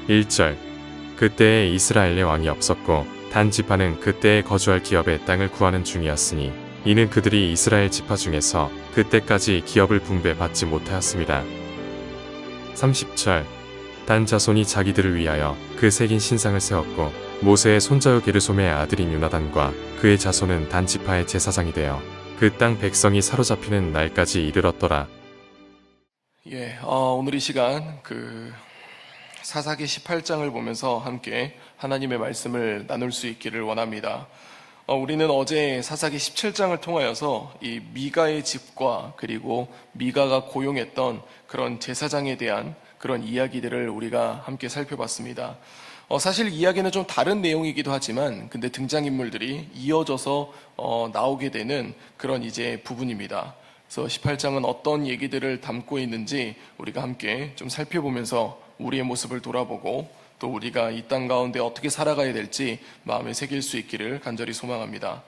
1절. 그때에 이스라엘의 왕이 없었고 단 지파는 그때에 거주할 기업의 땅을 구하는 중이었으니 이는 그들이 이스라엘 지파 중에서 그때까지 기업을 분배받지 못하였습니다. 30절. 단 자손이 자기들을 위하여 그 새긴 신상을 세웠고 모세의 손자요 게르솜의 아들인 요나단과 그의 자손은 단 지파의 제사장이 되어 그 땅 백성이 사로잡히는 날까지 이르렀더라. 오늘 이 시간 사사기 18장을 보면서 함께 하나님의 말씀을 나눌 수 있기를 원합니다. 우리는 어제 사사기 17장을 통하여서 이 미가의 집과 그리고 미가가 고용했던 그런 제사장에 대한 그런 이야기들을 우리가 함께 살펴봤습니다. 사실 이야기는 좀 다른 내용이기도 하지만 근데 등장인물들이 이어져서 나오게 되는 그런 이제 부분입니다. 그래서 18장은 어떤 얘기들을 담고 있는지 우리가 함께 좀 살펴보면서 우리의 모습을 돌아보고 또 우리가 이 땅 가운데 어떻게 살아가야 될지 마음에 새길 수 있기를 간절히 소망합니다.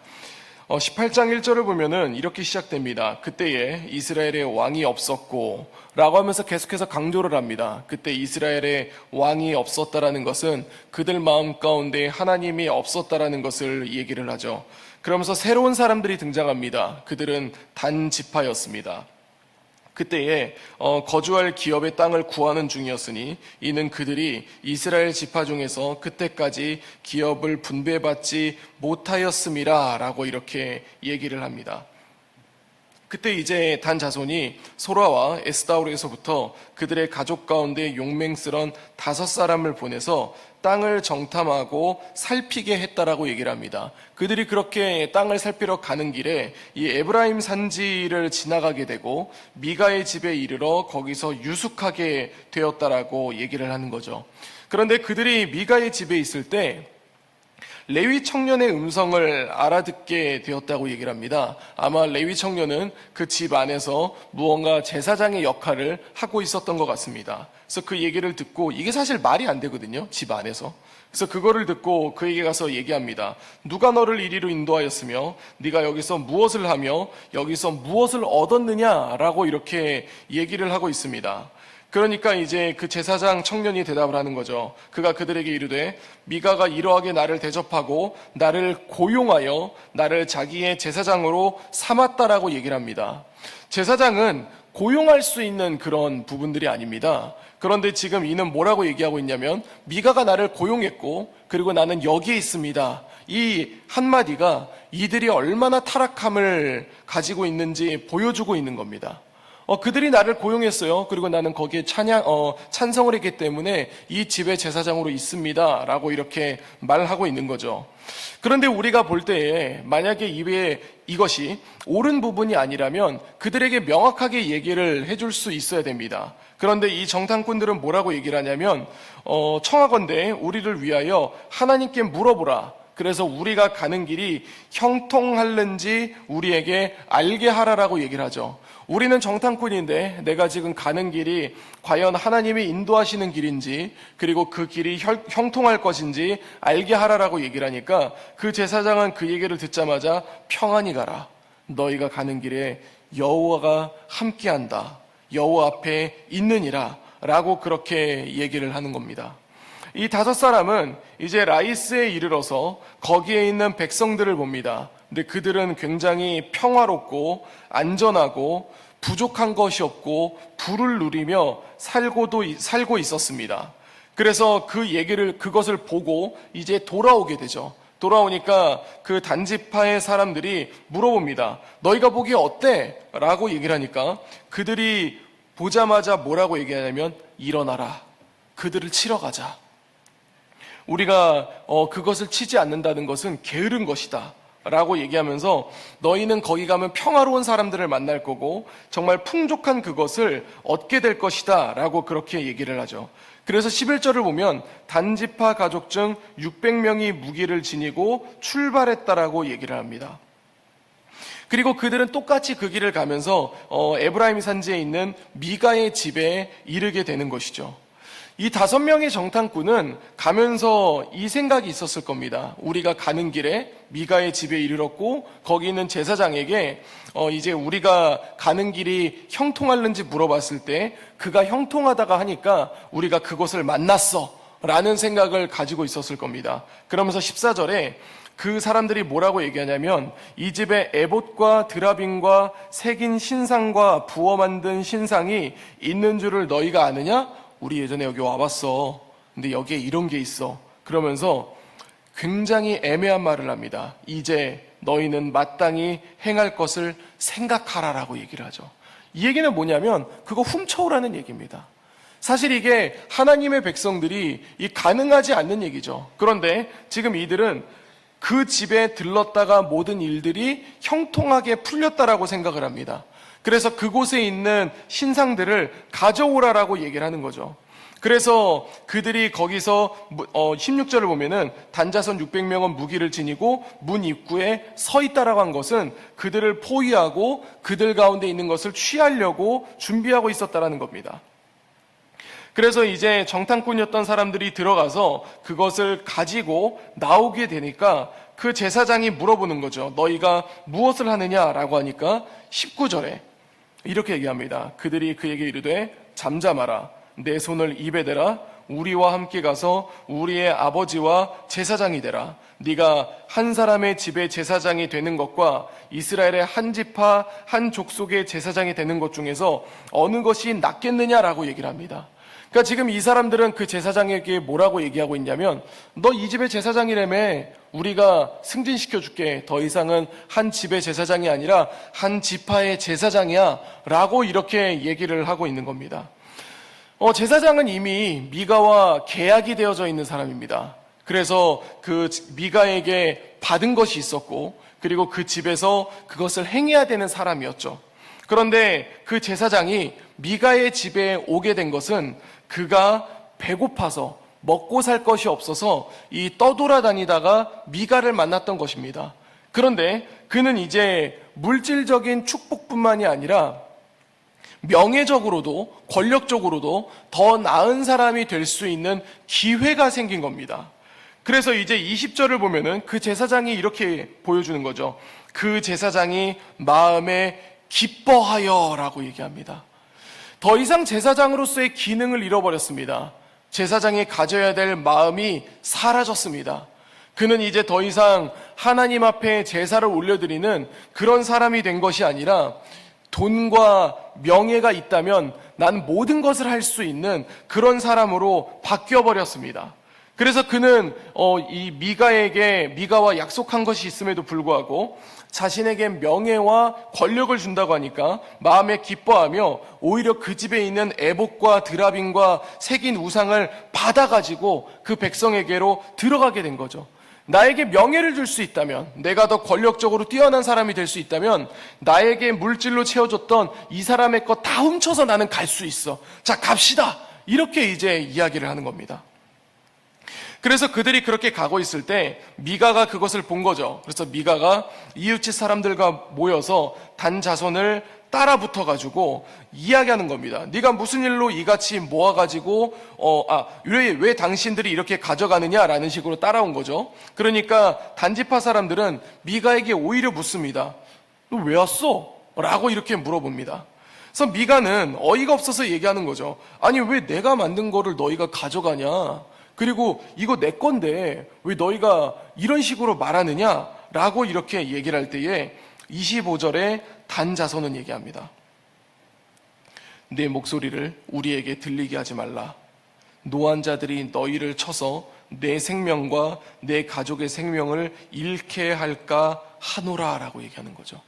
18장 1절을 보면은 이렇게 시작됩니다. 그때에 이스라엘의 왕이 없었고 라고 하면서 계속해서 강조를 합니다. 그때 이스라엘의 왕이 없었다라는 것은 그들 마음 가운데 하나님이 없었다라는 것을 얘기를 하죠. 그러면서 새로운 사람들이 등장합니다. 그들은 단 지파였습니다. 그때에 거주할 기업의 땅을 구하는 중이었으니 이는 그들이 이스라엘 지파 중에서 그때까지 기업을 분배받지 못하였음이라 라고 이렇게 얘기를 합니다. 그때 이제 단 자손이 소라와 에스다올에서부터 그들의 가족 가운데 용맹스런 5사람을 보내서 땅을 정탐하고 살피게 했다라고 얘기를 합니다. 그들이 그렇게 땅을 살피러 가는 길에 이 에브라임 산지를 지나가게 되고 미가의 집에 이르러 거기서 유숙하게 되었다라고 얘기를 하는 거죠. 그런데 그들이 미가의 집에 있을 때 레위 청년의 음성을 알아듣게 되었다고 얘기를 합니다. 아마 레위 청년은 그 집 안에서 무언가 제사장의 역할을 하고 있었던 것 같습니다. 그래서 그 얘기를 듣고 이게 사실 말이 안 되거든요. 집 안에서. 그래서 그거를 듣고 그에게 가서 얘기합니다. 누가 너를 이리로 인도하였으며 네가 여기서 무엇을 하며 여기서 무엇을 얻었느냐라고 이렇게 얘기를 하고 있습니다. 그러니까 이제 그 제사장 청년이 대답을 하는 거죠. 그가 그들에게 이르되 미가가 이러하게 나를 대접하고 나를 고용하여 나를 자기의 제사장으로 삼았다라고 얘기를 합니다. 제사장은 고용할 수 있는 그런 부분들이 아닙니다. 그런데 지금 이는 뭐라고 얘기하고 있냐면 미가가 나를 고용했고 그리고 나는 여기에 있습니다. 이 한마디가 이들이 얼마나 타락함을 가지고 있는지 보여주고 있는 겁니다. 그들이 나를 고용했어요. 그리고 나는 거기에 찬성을 했기 때문에 이 집의 제사장으로 있습니다. 라고 이렇게 말하고 있는 거죠. 그런데 우리가 볼 때에 만약에 이것이 옳은 부분이 아니라면 그들에게 명확하게 얘기를 해줄 수 있어야 됩니다. 그런데 이 정탐꾼들은 뭐라고 얘기를 하냐면 청하건대 우리를 위하여 하나님께 물어보라. 그래서 우리가 가는 길이 형통할는지 우리에게 알게 하라라고 얘기를 하죠. 우리는 정탐꾼인데 내가 지금 가는 길이 과연 하나님이 인도하시는 길인지 그리고 그 길이 형통할 것인지 알게 하라라고 얘기를 하니까 그 제사장은 그 얘기를 듣자마자 평안히 가라. 너희가 가는 길에 여호와가 함께한다. 여호와 앞에 있느니라 라고 그렇게 얘기를 하는 겁니다. 이 5사람은 이제 라이스에 이르러서 거기에 있는 백성들을 봅니다. 근데 그들은 굉장히 평화롭고 안전하고 부족한 것이 없고 부를 누리며 살고 있었습니다. 그래서 그것을 보고 이제 돌아오게 되죠. 돌아오니까 그 단지파의 사람들이 물어봅니다. 너희가 보기에 어때? 라고 얘기를 하니까 그들이 보자마자 뭐라고 얘기하냐면 일어나라. 그들을 치러 가자. 우리가 그것을 치지 않는다는 것은 게으른 것이다 라고 얘기하면서 너희는 거기 가면 평화로운 사람들을 만날 거고 정말 풍족한 그것을 얻게 될 것이다 라고 그렇게 얘기를 하죠. 그래서 11절을 보면 단지파 가족 중 600명이 무기를 지니고 출발했다라고 얘기를 합니다. 그리고 그들은 똑같이 그 길을 가면서 에브라임 산지에 있는 미가의 집에 이르게 되는 것이죠. 이 5명의 정탐꾼은 가면서 이 생각이 있었을 겁니다. 우리가 가는 길에 미가의 집에 이르렀고 거기 있는 제사장에게 이제 우리가 가는 길이 형통할는지 물어봤을 때 그가 형통하다가 하니까 우리가 그곳을 만났어 라는 생각을 가지고 있었을 겁니다. 그러면서 14절에 그 사람들이 뭐라고 얘기하냐면 이 집에 에봇과 드라빔과 새긴 신상과 부어 만든 신상이 있는 줄을 너희가 아느냐? 우리 예전에 여기 와봤어. 근데 여기에 이런 게 있어. 그러면서 굉장히 애매한 말을 합니다. 이제 너희는 마땅히 행할 것을 생각하라라고 얘기를 하죠. 이 얘기는 뭐냐면 그거 훔쳐오라는 얘기입니다. 사실 이게 하나님의 백성들이 가능하지 않는 얘기죠. 그런데 지금 이들은 그 집에 들렀다가 모든 일들이 형통하게 풀렸다라고 생각을 합니다. 그래서 그곳에 있는 신상들을 가져오라라고 얘기를 하는 거죠. 그래서 그들이 거기서 16절을 보면은 단자손 600명은 무기를 지니고 문 입구에 서 있다라고 한 것은 그들을 포위하고 그들 가운데 있는 것을 취하려고 준비하고 있었다라는 겁니다. 그래서 이제 정탐꾼이었던 사람들이 들어가서 그것을 가지고 나오게 되니까 그 제사장이 물어보는 거죠. 너희가 무엇을 하느냐라고 하니까 19절에 이렇게 얘기합니다. 그들이 그에게 이르되 잠잠하라. 내 손을 입에 대라. 우리와 함께 가서 우리의 아버지와 제사장이 되라. 네가 한 사람의 집의 제사장이 되는 것과 이스라엘의 한 지파 한 족속의 제사장이 되는 것 중에서 어느 것이 낫겠느냐라고 얘기를 합니다. 그러니까 지금 이 사람들은 그 제사장에게 뭐라고 얘기하고 있냐면 너 이 집의 제사장이라며 우리가 승진시켜줄게. 더 이상은 한 집의 제사장이 아니라 한 지파의 제사장이야 라고 이렇게 얘기를 하고 있는 겁니다. 제사장은 이미 미가와 계약이 되어져 있는 사람입니다. 그래서 그 미가에게 받은 것이 있었고 그리고 그 집에서 그것을 행해야 되는 사람이었죠. 그런데 그 제사장이 미가의 집에 오게 된 것은 그가 배고파서 먹고 살 것이 없어서 이 떠돌아다니다가 미가를 만났던 것입니다. 그런데 그는 이제 물질적인 축복뿐만이 아니라 명예적으로도 권력적으로도 더 나은 사람이 될 수 있는 기회가 생긴 겁니다. 그래서 이제 20절을 보면은 그 제사장이 이렇게 보여주는 거죠. 그 제사장이 마음에 기뻐하여 라고 얘기합니다. 더 이상 제사장으로서의 기능을 잃어버렸습니다. 제사장이 가져야 될 마음이 사라졌습니다. 그는 이제 더 이상 하나님 앞에 제사를 올려드리는 그런 사람이 된 것이 아니라 돈과 명예가 있다면 난 모든 것을 할 수 있는 그런 사람으로 바뀌어버렸습니다. 그래서 그는 이 미가와 약속한 것이 있음에도 불구하고 자신에게 명예와 권력을 준다고 하니까 마음에 기뻐하며 오히려 그 집에 있는 에봇과 드라빔과 새긴 우상을 받아가지고 그 백성에게로 들어가게 된 거죠. 나에게 명예를 줄 수 있다면, 내가 더 권력적으로 뛰어난 사람이 될 수 있다면 나에게 물질로 채워줬던 이 사람의 것 다 훔쳐서 나는 갈 수 있어. 자, 갑시다. 이렇게 이제 이야기를 하는 겁니다. 그래서 그들이 그렇게 가고 있을 때 미가가 그것을 본 거죠. 그래서 미가가 이웃집 사람들과 모여서 단 자손을 따라 붙어가지고 이야기하는 겁니다. 네가 무슨 일로 이같이 모아가지고 왜 당신들이 이렇게 가져가느냐라는 식으로 따라온 거죠. 그러니까 단지파 사람들은 미가에게 오히려 묻습니다. 너 왜 왔어? 라고 이렇게 물어봅니다. 그래서 미가는 어이가 없어서 얘기하는 거죠. 아니 왜 내가 만든 거를 너희가 가져가냐? 그리고 이거 내 건데 왜 너희가 이런 식으로 말하느냐? 라고 이렇게 얘기를 할 때에 25절에 단 자손은 얘기합니다. 내 목소리를 우리에게 들리게 하지 말라. 노한 자들이 너희를 쳐서 내 생명과 내 가족의 생명을 잃게 할까 하노라 라고 얘기하는 거죠.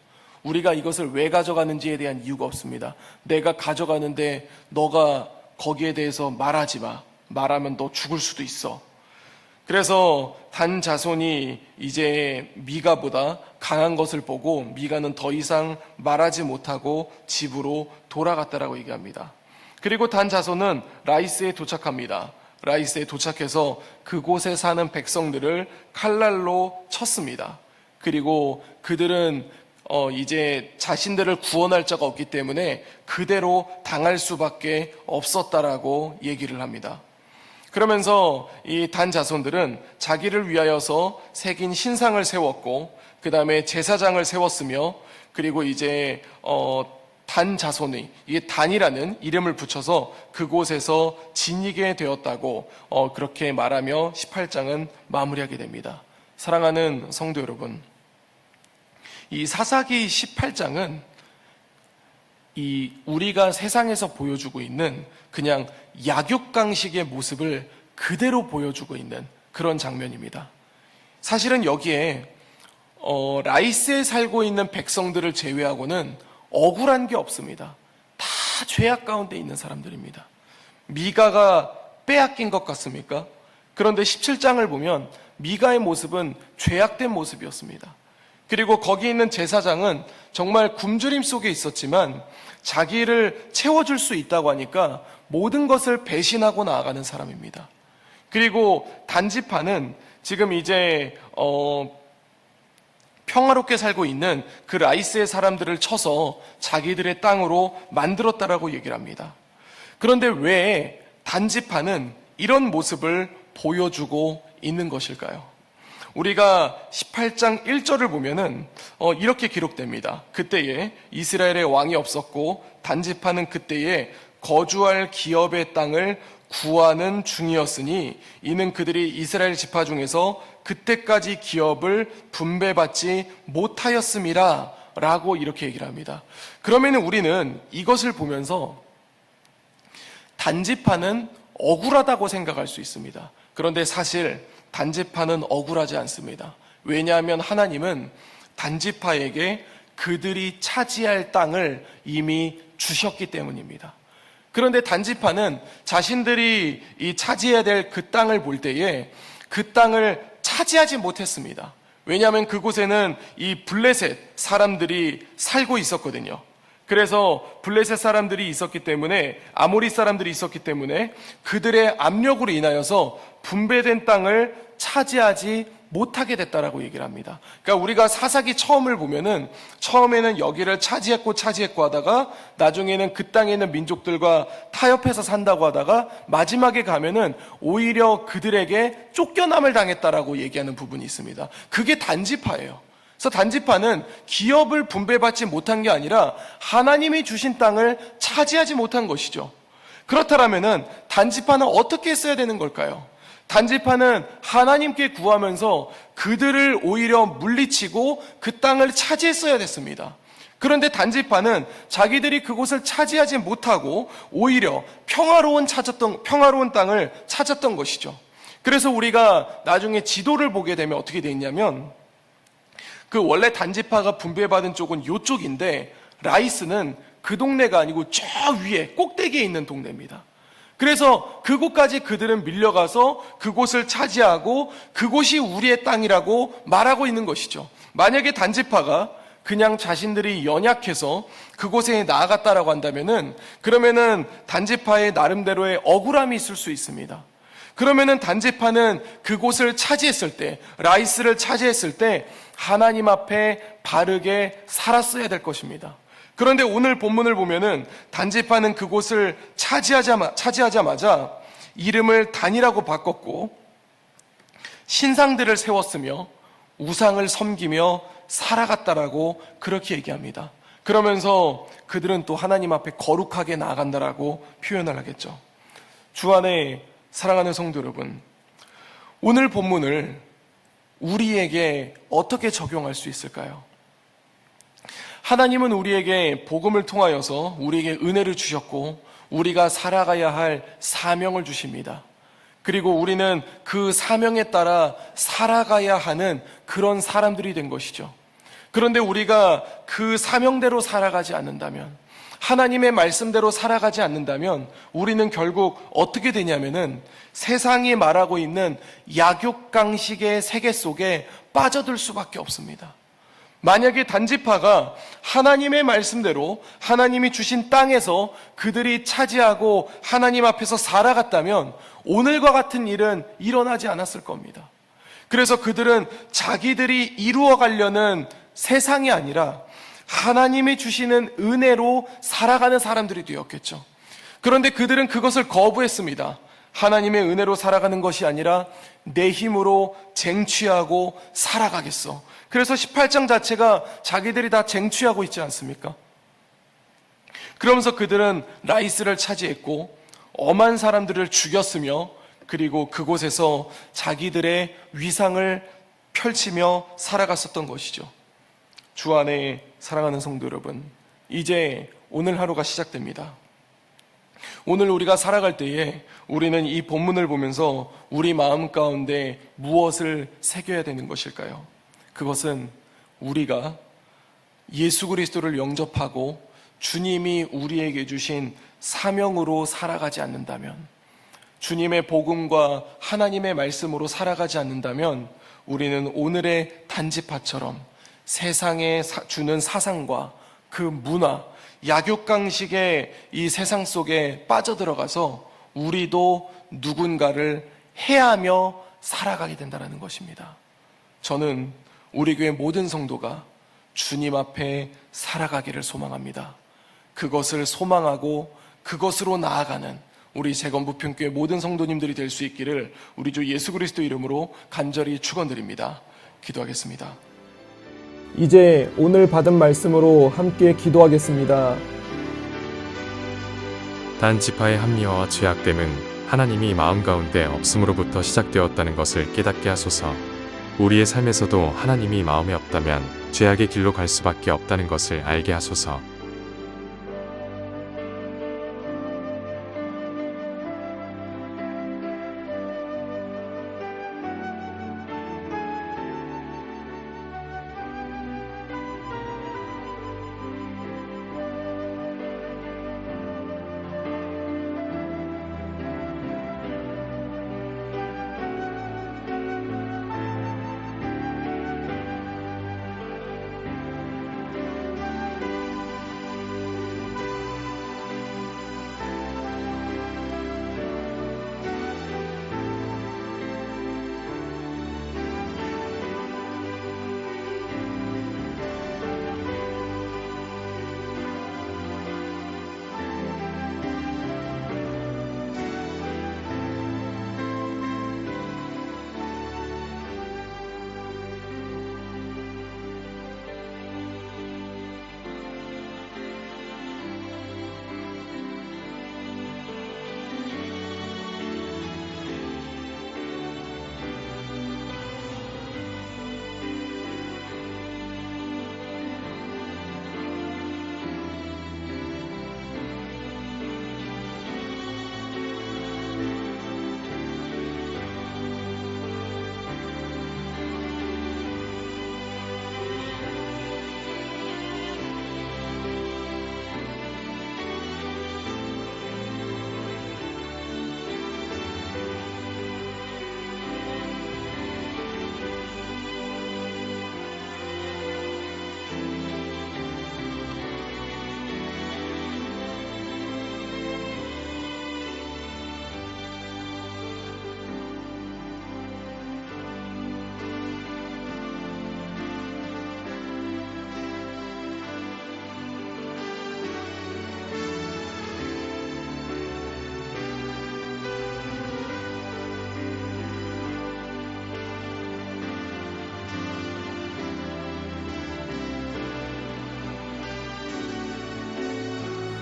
우리가 이것을 왜 가져가는지에 대한 이유가 없습니다. 내가 가져가는데 너가 거기에 대해서 말하지 마. 말하면 너 죽을 수도 있어. 그래서 단 자손이 이제 미가보다 강한 것을 보고 미가는 더 이상 말하지 못하고 집으로 돌아갔다라고 얘기합니다. 그리고 단 자손은 라이스에 도착합니다. 라이스에 도착해서 그곳에 사는 백성들을 칼날로 쳤습니다. 그리고 그들은 이제 자신들을 구원할 자가 없기 때문에 그대로 당할 수밖에 없었다라고 얘기를 합니다. 그러면서 이 단 자손들은 자기를 위하여서 새긴 신상을 세웠고 그 다음에 제사장을 세웠으며 그리고 이제 단 자손의, 이게 단이라는 이름을 붙여서 그곳에서 지니게 되었다고 그렇게 말하며 18장은 마무리하게 됩니다. 사랑하는 성도 여러분, 이 사사기 18장은 이 우리가 세상에서 보여주고 있는 그냥 약육강식의 모습을 그대로 보여주고 있는 그런 장면입니다. 사실은 여기에 라이스에 살고 있는 백성들을 제외하고는 억울한 게 없습니다. 다 죄악 가운데 있는 사람들입니다. 미가가 빼앗긴 것 같습니까? 그런데 17장을 보면 미가의 모습은 죄악된 모습이었습니다. 그리고 거기 있는 제사장은 정말 굶주림 속에 있었지만 자기를 채워줄 수 있다고 하니까 모든 것을 배신하고 나아가는 사람입니다. 그리고 단지파는 지금 이제 평화롭게 살고 있는 그 라이스의 사람들을 쳐서 자기들의 땅으로 만들었다라고 얘기를 합니다. 그런데 왜 단지파는 이런 모습을 보여주고 있는 것일까요? 우리가 18장 1절을 보면은 이렇게 기록됩니다. 그때에 이스라엘의 왕이 없었고 단지파는 그때에 거주할 기업의 땅을 구하는 중이었으니 이는 그들이 이스라엘 지파 중에서 그때까지 기업을 분배받지 못하였음이라 라고 이렇게 얘기를 합니다. 그러면 우리는 이것을 보면서 단지파는 억울하다고 생각할 수 있습니다. 그런데 사실 단지파는 억울하지 않습니다. 왜냐하면 하나님은 단지파에게 그들이 차지할 땅을 이미 주셨기 때문입니다. 그런데 단지파는 자신들이 이 차지해야 될 그 땅을 볼 때에 그 땅을 차지하지 못했습니다. 왜냐하면 그곳에는 이 블레셋 사람들이 살고 있었거든요. 그래서 블레셋 사람들이 있었기 때문에, 아모리 사람들이 있었기 때문에 그들의 압력으로 인하여서 분배된 땅을 차지하지 못하게 됐다라고 얘기를 합니다. 그러니까 우리가 사사기 처음을 보면은 처음에는 여기를 차지했고 하다가 나중에는 그 땅에 있는 민족들과 타협해서 산다고 하다가 마지막에 가면은 오히려 그들에게 쫓겨남을 당했다라고 얘기하는 부분이 있습니다. 그게 단지파예요. 그래서 단지파는 기업을 분배받지 못한 게 아니라 하나님이 주신 땅을 차지하지 못한 것이죠. 그렇다면은 단지파는 어떻게 했어야 되는 걸까요? 단지파는 하나님께 구하면서 그들을 오히려 물리치고 그 땅을 차지했어야 됐습니다. 그런데 단지파는 자기들이 그곳을 차지하지 못하고 오히려 평화로운 땅을 찾았던 것이죠. 그래서 우리가 나중에 지도를 보게 되면 어떻게 되어 있냐면 그 원래 단지파가 분배받은 쪽은 이쪽인데 라이스는 그 동네가 아니고 저 위에 꼭대기에 있는 동네입니다. 그래서 그곳까지 그들은 밀려가서 그곳을 차지하고 그곳이 우리의 땅이라고 말하고 있는 것이죠. 만약에 단지파가 그냥 자신들이 연약해서 그곳에 나아갔다라고 한다면은 그러면은 단지파의 나름대로의 억울함이 있을 수 있습니다. 그러면은 단지파는 그곳을 차지했을 때, 라이스를 차지했을 때 하나님 앞에 바르게 살았어야 될 것입니다. 그런데 오늘 본문을 보면은 단지파는 그곳을 차지하자마자 이름을 단이라고 바꿨고 신상들을 세웠으며 우상을 섬기며 살아갔다라고 그렇게 얘기합니다. 그러면서 그들은 또 하나님 앞에 거룩하게 나아간다라고 표현을 하겠죠. 주 안에 사랑하는 성도 여러분, 오늘 본문을 우리에게 어떻게 적용할 수 있을까요? 하나님은 우리에게 복음을 통하여서 우리에게 은혜를 주셨고 우리가 살아가야 할 사명을 주십니다. 그리고 우리는 그 사명에 따라 살아가야 하는 그런 사람들이 된 것이죠. 그런데 우리가 그 사명대로 살아가지 않는다면, 하나님의 말씀대로 살아가지 않는다면 우리는 결국 어떻게 되냐면은 세상이 말하고 있는 약육강식의 세계 속에 빠져들 수밖에 없습니다. 만약에 단지파가 하나님의 말씀대로 하나님이 주신 땅에서 그들이 차지하고 하나님 앞에서 살아갔다면 오늘과 같은 일은 일어나지 않았을 겁니다. 그래서 그들은 자기들이 이루어가려는 세상이 아니라 하나님이 주시는 은혜로 살아가는 사람들이 되었겠죠. 그런데 그들은 그것을 거부했습니다. 하나님의 은혜로 살아가는 것이 아니라 내 힘으로 쟁취하고 살아가겠어. 그래서 18장 자체가 자기들이 다 쟁취하고 있지 않습니까? 그러면서 그들은 라이스를 차지했고 엄한 사람들을 죽였으며 그리고 그곳에서 자기들의 위상을 펼치며 살아갔었던 것이죠. 주 안에 사랑하는 성도 여러분, 이제 오늘 하루가 시작됩니다. 오늘 우리가 살아갈 때에 우리는 이 본문을 보면서 우리 마음 가운데 무엇을 새겨야 되는 것일까요? 그것은 우리가 예수 그리스도를 영접하고 주님이 우리에게 주신 사명으로 살아가지 않는다면, 주님의 복음과 하나님의 말씀으로 살아가지 않는다면 우리는 오늘의 단지파처럼 세상에 주는 사상과 그 문화, 약육강식의 이 세상 속에 빠져들어가서 우리도 누군가를 해하며 살아가게 된다는 것입니다. 저는 우리 교회 모든 성도가 주님 앞에 살아가기를 소망합니다. 그것을 소망하고 그것으로 나아가는 우리 재건부평교회 모든 성도님들이 될 수 있기를 우리 주 예수 그리스도 이름으로 간절히 축원드립니다. 기도하겠습니다. 이제 오늘 받은 말씀으로 함께 기도하겠습니다. 단지파의 합리화와 죄악됨은 하나님이 마음 가운데 없음으로부터 시작되었다는 것을 깨닫게 하소서. 우리의 삶에서도 하나님이 마음에 없다면 죄악의 길로 갈 수밖에 없다는 것을 알게 하소서.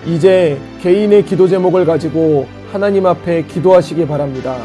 이제 개인의 기도 제목을 가지고 하나님 앞에 기도하시기 바랍니다.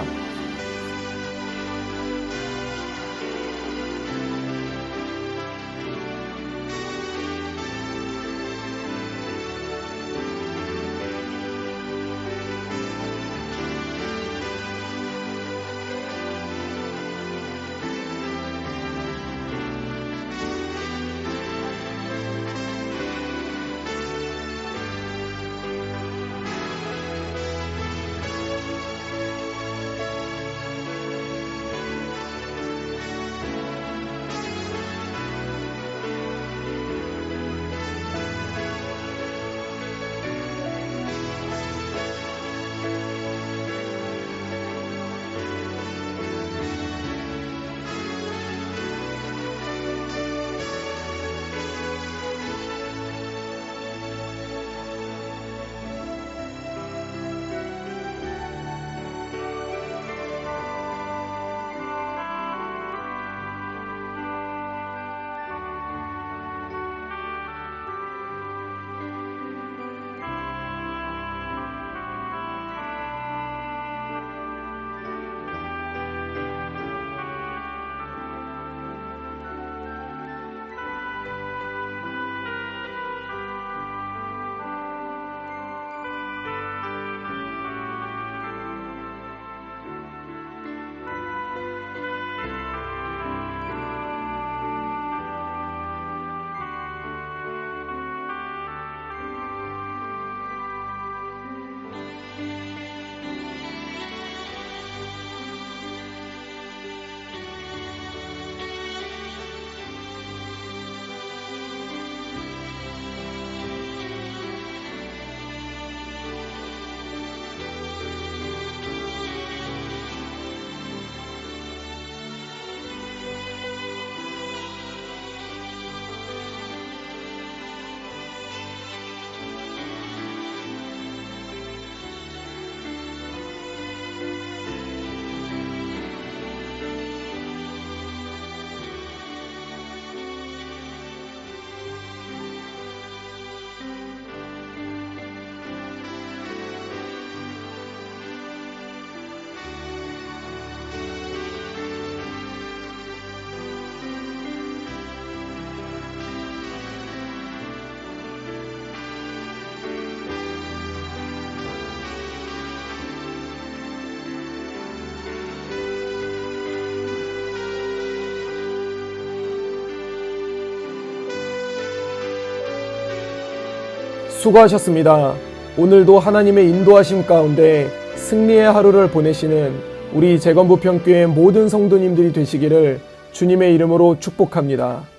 수고하셨습니다. 오늘도 하나님의 인도하심 가운데 승리의 하루를 보내시는 우리 재건부평교회 모든 성도님들이 되시기를 주님의 이름으로 축복합니다.